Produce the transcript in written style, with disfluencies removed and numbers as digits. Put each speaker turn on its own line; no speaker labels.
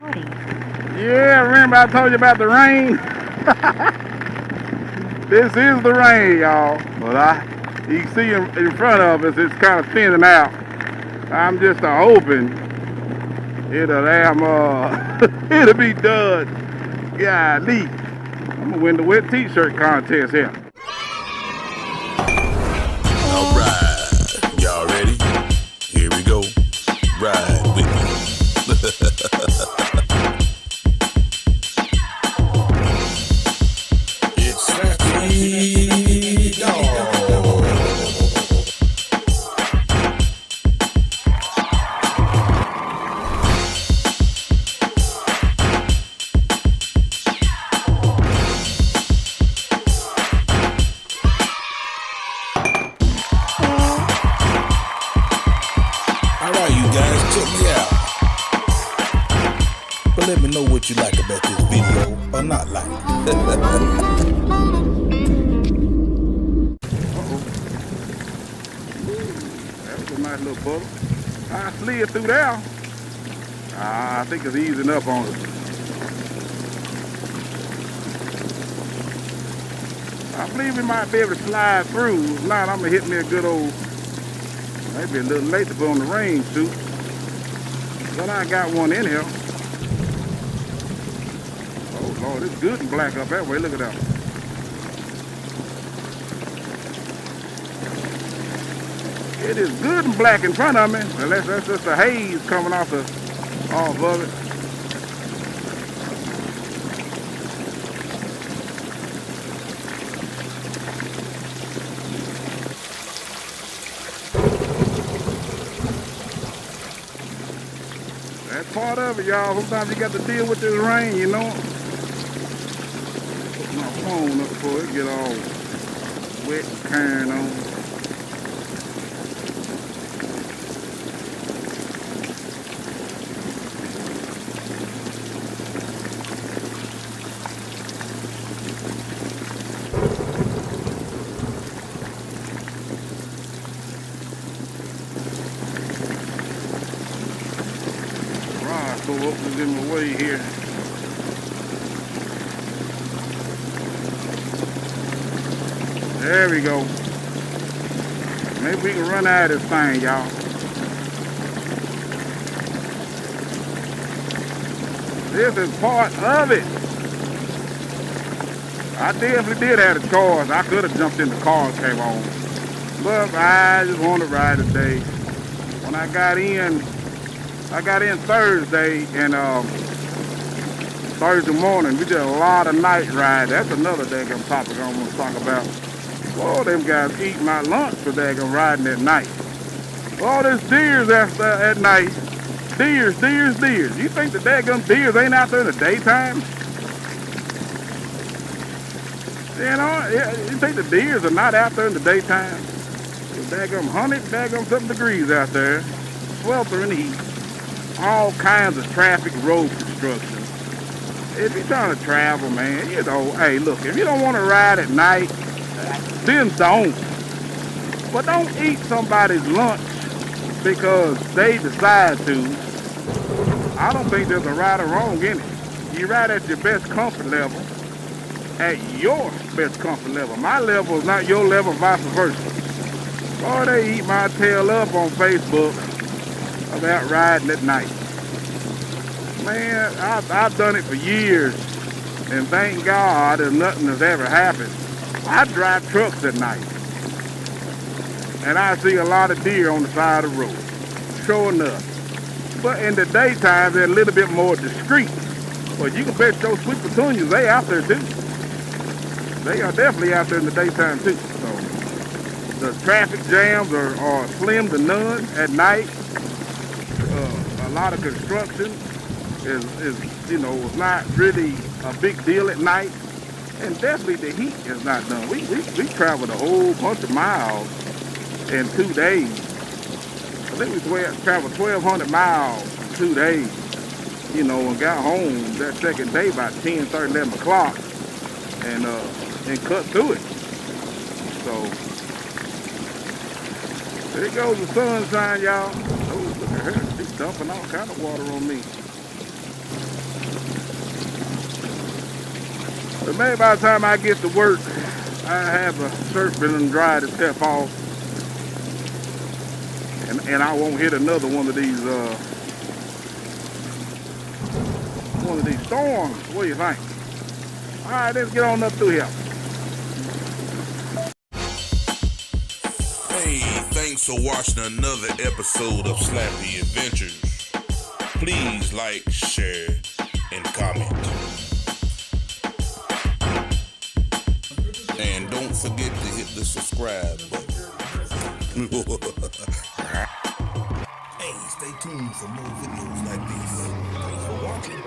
Yeah, remember I told you about the rain? This is the rain, y'all. But you can see in front of us, it's kind of thinning out. I'm just hoping it'll be done. Golly. I'm gonna win the wet t-shirt contest here.
Alright, y'all ready? Here we go. Ride with me. It's lappydog. Alright, you guys, check me out. But let me know what you like about this video or not like.
That was a nice little bubble. I slid through there. I think it's easing up on us. I believe we might be able to slide through. If not, I'm gonna hit me a good old, maybe a little late to put on the rain suit. But I got one in here. Oh Lord, it's good and black up that way. Look at that. It is good and black in front of me. Unless that's just the haze coming off of it. That's part of it, y'all. Sometimes you got to deal with this rain, you know. Put my phone up before it get all wet and carrying on. Go up and in my way here. There we go. Maybe we can run out of this thing, y'all. This is part of it. I definitely did have a choice. I could have jumped in the car and came on. But I just want to ride today. When I got in Thursday, and Thursday morning, we did a lot of night ride. That's another daggum topic I want to talk about. Oh, them guys eat my lunch for daggum riding at night. All this deers at night. Deers. You think the daggum deers ain't out there in the daytime? You know, you think the deers are not out there in the daytime? It's daggum 100 degrees out there, sweltering heat. All kinds of traffic, road construction. If you're trying to travel, man, you know, hey, look, if you don't want to ride at night, then don't. But don't eat somebody's lunch because they decide to. I don't think there's a right or wrong in it. You ride at your best comfort level, at your best comfort level. My level is not your level, vice versa. Boy, they eat my tail up on Facebook about riding at night. Man, I've done it for years, and thank God that nothing has ever happened. I drive trucks at night, and I see a lot of deer on the side of the road, sure enough. But in the daytime, they're a little bit more discreet. But you can bet your sweet petunias, they out there too. They are definitely out there in the daytime too. So the traffic jams are slim to none at night. A lot of construction is you know, it's not really a big deal at night, and definitely the heat is not done. We traveled a whole bunch of miles in 2 days. I think we traveled 1,200 miles in 2 days, you know, and got home that second day by 10, 30, 11 o'clock, and cut through it. So there goes the sunshine, y'all. Oh, look at her. She's dumping all kind of water on me. But maybe by the time I get to work, I have a surf been and dried itself off. And I won't hit another one of these storms. What do you think? All right, let's get on up through here.
Hey, thanks for watching another episode of Slappy Adventures. Please like, share, and comment. And don't forget to hit the subscribe button. Hey, stay tuned for more videos like these. Thanks for watching.